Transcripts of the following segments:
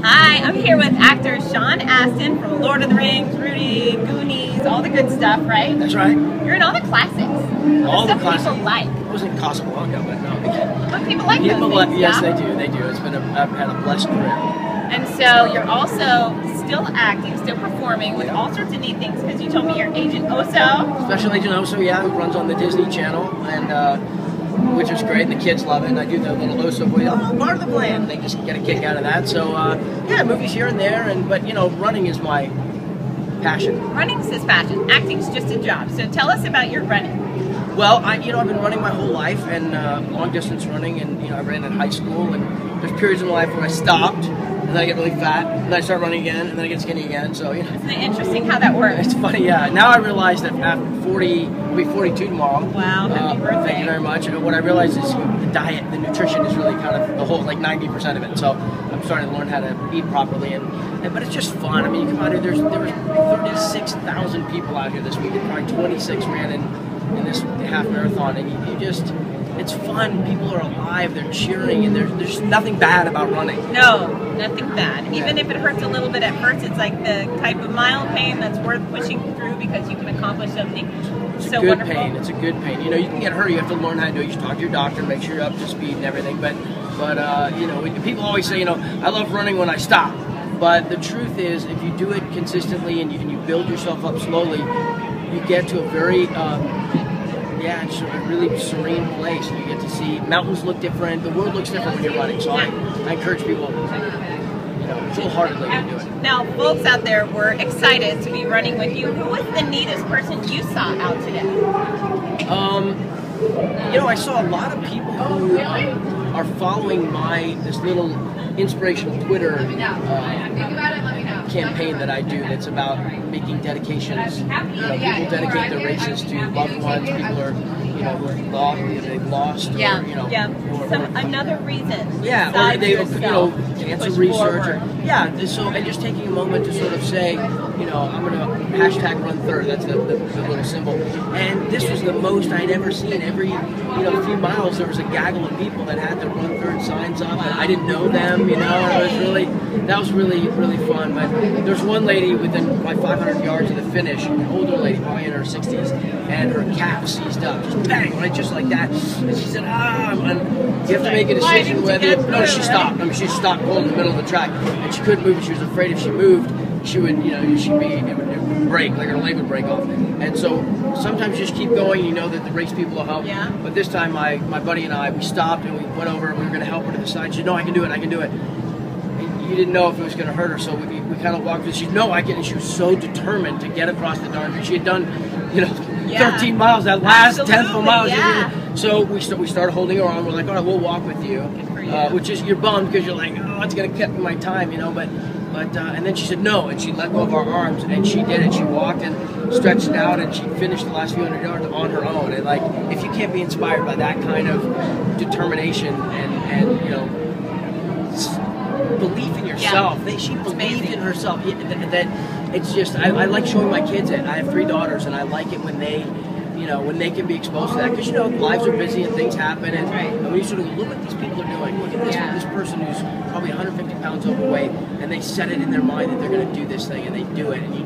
Hi, I'm here with actor Sean Astin from Lord of the Rings, Rudy, Goonies, all the good stuff, right? That's right. You're in all the classics. All the classics. People like. I wasn't Casablanca, but no. But people like people those things, yes, yeah? they do. They do. I've had a blessed career. And so you're also still acting, still performing with all sorts of neat things, because you told me you're Agent Oso. Special Agent Oso, yeah, who runs on the Disney Channel, and which is great, and the kids love it. And I do the little Oso voice, oh, part of the plan. They just get a kick out of that. So yeah, movies here and there, but you know, running is my passion. Running's his passion. Acting's just a job. So tell us about your running. Well, I've been running my whole life, and long distance running, and I ran in high school, and there's periods in my life where I stopped, and then I get really fat, and then I start running again, and then I get skinny again. So Isn't it interesting how that works? It's funny, yeah. Now I realize that after 40, I'll be 42 tomorrow. Wow, happy birthday. Thank you very much. And what I realize is the diet, the nutrition is really kind of the whole, like 90% of it. So I'm starting to learn how to eat properly, but it's just fun. I mean, you come out here, there was 36,000 people out here this week, and probably 26 ran in this half marathon, and you just, it's fun. People are alive, they're cheering, and there's nothing bad about running. No, nothing bad. Even if it hurts a little bit at first, it's like the type of mild pain that's worth pushing through because you can accomplish something so good wonderful. Pain. It's a good pain. You know, you can get hurt. You have to learn how to do it. You should talk to your doctor, make sure you're up to speed and everything. But you know, people always say, I love running when I stop. But the truth is, if you do it consistently and you build yourself up slowly, you get to a very it's a really serene place, and you get to see mountains look different. The world looks different when you're running. So I encourage people, wholeheartedly to do it. Now, folks out there were excited to be running with you. Who was the neatest person you saw out today? I saw a lot of people who are following this little inspirational Twitter campaign that I do. That's about making dedications. People dedicate their races to loved ones. People are, they've lost. Another reason. Yeah, or they, cancer research. Forward. And just taking a moment to sort of say, I'm going to hashtag run third. That's the little symbol. And this was the most I'd ever seen. Every few miles there was a gaggle of people that had their run third signs up. And I didn't know them. That was really fun. But there's one lady within like 500 yards of the finish, an older lady, probably in her 60s, and her calf seized up, just bang, right, just like that. And she said, you have to make a decision whether. No, she stopped. I mean, she stopped cold in the middle of the track, and she couldn't move. And she was afraid if she moved, it would break, like her leg would break off. And so sometimes you just keep going. You know that the race people will help. Yeah. But this time, my buddy and I, we stopped and we went over and we were going to help her to the side. She said, "No, I can do it. You didn't know if it was going to hurt her, so we kind of walked. She said, "No, I can." And she was so determined to get across the darn street. She had done, 13 miles, that last 10th of a mile. Yeah. So we started holding her on. We're like, "All right, we'll walk with you," which is, you're bummed because you're like, "Oh, it's going to cut my time," But and then she said no, and she let go of our arms, and she did it. She walked and stretched it out, and she finished the last few hundred yards on her own. And if you can't be inspired by that kind of determination and belief in yourself. She believed in herself. That it's just, I like showing my kids it. I have 3 daughters, and I like it when they can be exposed to that, because lives are busy and things happen, and when you sort of look what these people are doing. Look at this person who's probably 150 pounds overweight, and they set it in their mind that they're going to do this thing, and they do it, and you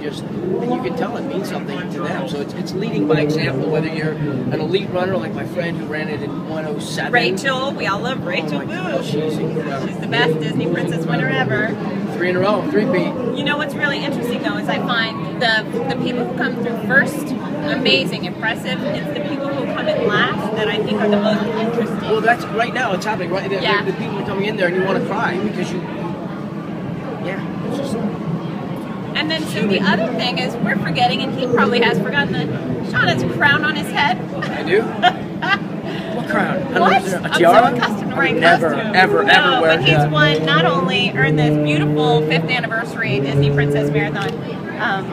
can tell it means something to them. So it's leading by example. Whether you're an elite runner like my friend who ran it in 1:07. Rachel, we all love Rachel. She's incredible. She's the best Disney princess winner ever. 3 in a row, 3-peat. What's really interesting though is I find the people who come through first, amazing, impressive. It's the people who come in last that I think are the most interesting. Well, that's right now. It's happening. Right, the people are coming in there, and you want to cry because it's just. And then so the other thing is we're forgetting, and he probably has forgotten, that Sean has a crown on his head. I do. What crown? What? A tiara? I'm so accustomed to wearing Never, costumes. ever wear. But he's won, not only earned this beautiful 5th anniversary Disney Princess Marathon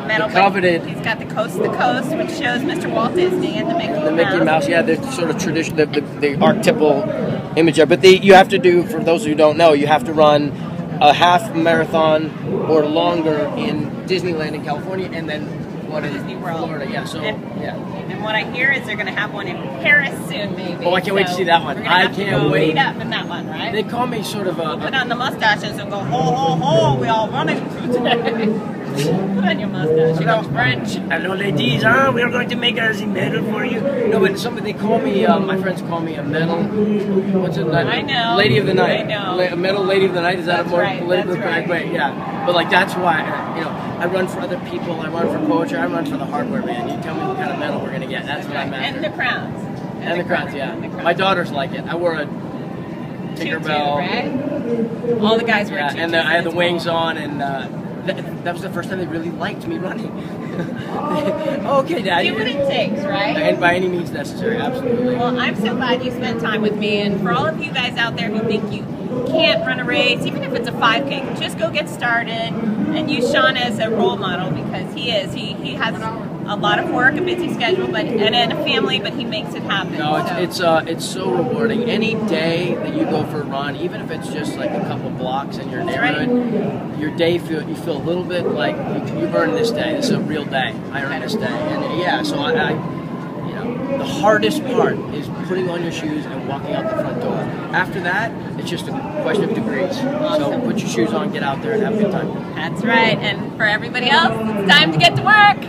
medal, coveted. He's got the Coast to Coast, which shows Mr. Walt Disney and the Mickey Mouse. The Mickey Mouse, the sort of tradition, the archetypal image of it. But you have to do, for those who don't know, you have to run a half marathon or longer in Disneyland in California, and then one in Disney World. Florida. Yeah, so And what I hear is they're going to have one in Paris soon, maybe. Oh, I can't wait to see that one. I can't wait. Meet up in that one, right? They call me sort of a. Put on the mustaches and go ho ho ho. We all running today. Put on your mustache. You know French. Hello, ladies. We are going to make a medal for you. No, but they call me. My friends call me a medal. What's it? I know. Lady of the night. I know. A medal lady of the night. Is that that's a more right, political that's correct way? Yeah. But like that's why I run for other people. I run for poetry. I run for the hardware man. You tell me what kind of medal we're gonna get. That's what I'm after. And the crowns. And the crowns. Yeah. My daughters like it. I wore a Tinkerbell. Right? All the guys were. Yeah, and I had the wings on and. That was the first time they really liked me running. Okay, Daddy. Do what it takes, right? And by any means necessary, absolutely. Well, I'm so glad you spent time with me, and for all of you guys out there who think you can't run a race, even if it's a 5K, just go get started and use Sean as a role model because he is. He has a lot of work, a busy schedule, and a family, but he makes it happen. No, it's so rewarding. Any day that you go for a run, even if it's just like a couple blocks in your neighborhood, your day you feel a little bit like you earned this day. This is a real day. I earned this day, and yeah. So the hardest part is putting on your shoes and walking out the front door. After that, it's just a question of degrees. Awesome. So put your shoes on, get out there, and have a good time. That's right. And for everybody else, it's time to get to work.